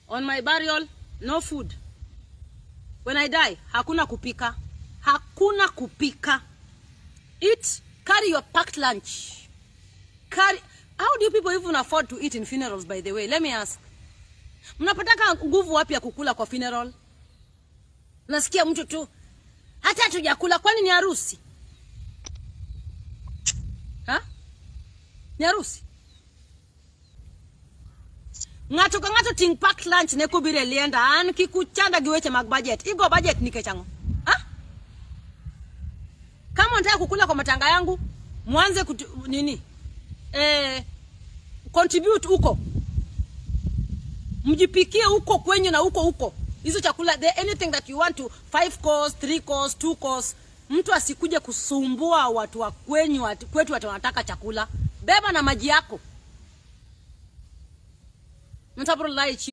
On my burial, no food. When I die, hakuna kupika. Hakuna kupika. Eat, carry your packed lunch. How do people even afford to eat in funerals, by the way? Let me ask. Mnapataka nguvu wapi ya kukula kwa funeral? Nasikia mtu tu, hata hatujakula, kwani ni harusi? Ha? Ni harusi? Ngato ting packed lunch ne kubire lienda an kikuchanda giweche mag budget. Igo budget ni kechango. Ha? Kama unataka kukula kwa matanga yangu, mwanze contribute huko. Mjipikie huko kwenyu na huko. Hizo chakula, anything that you want to 5 course, 3 course, 2 course. Mtu asikuje kusumbua watu wa kwenyu, kwetu watu wanataka chakula. Beba na maji yako. Mtapro lai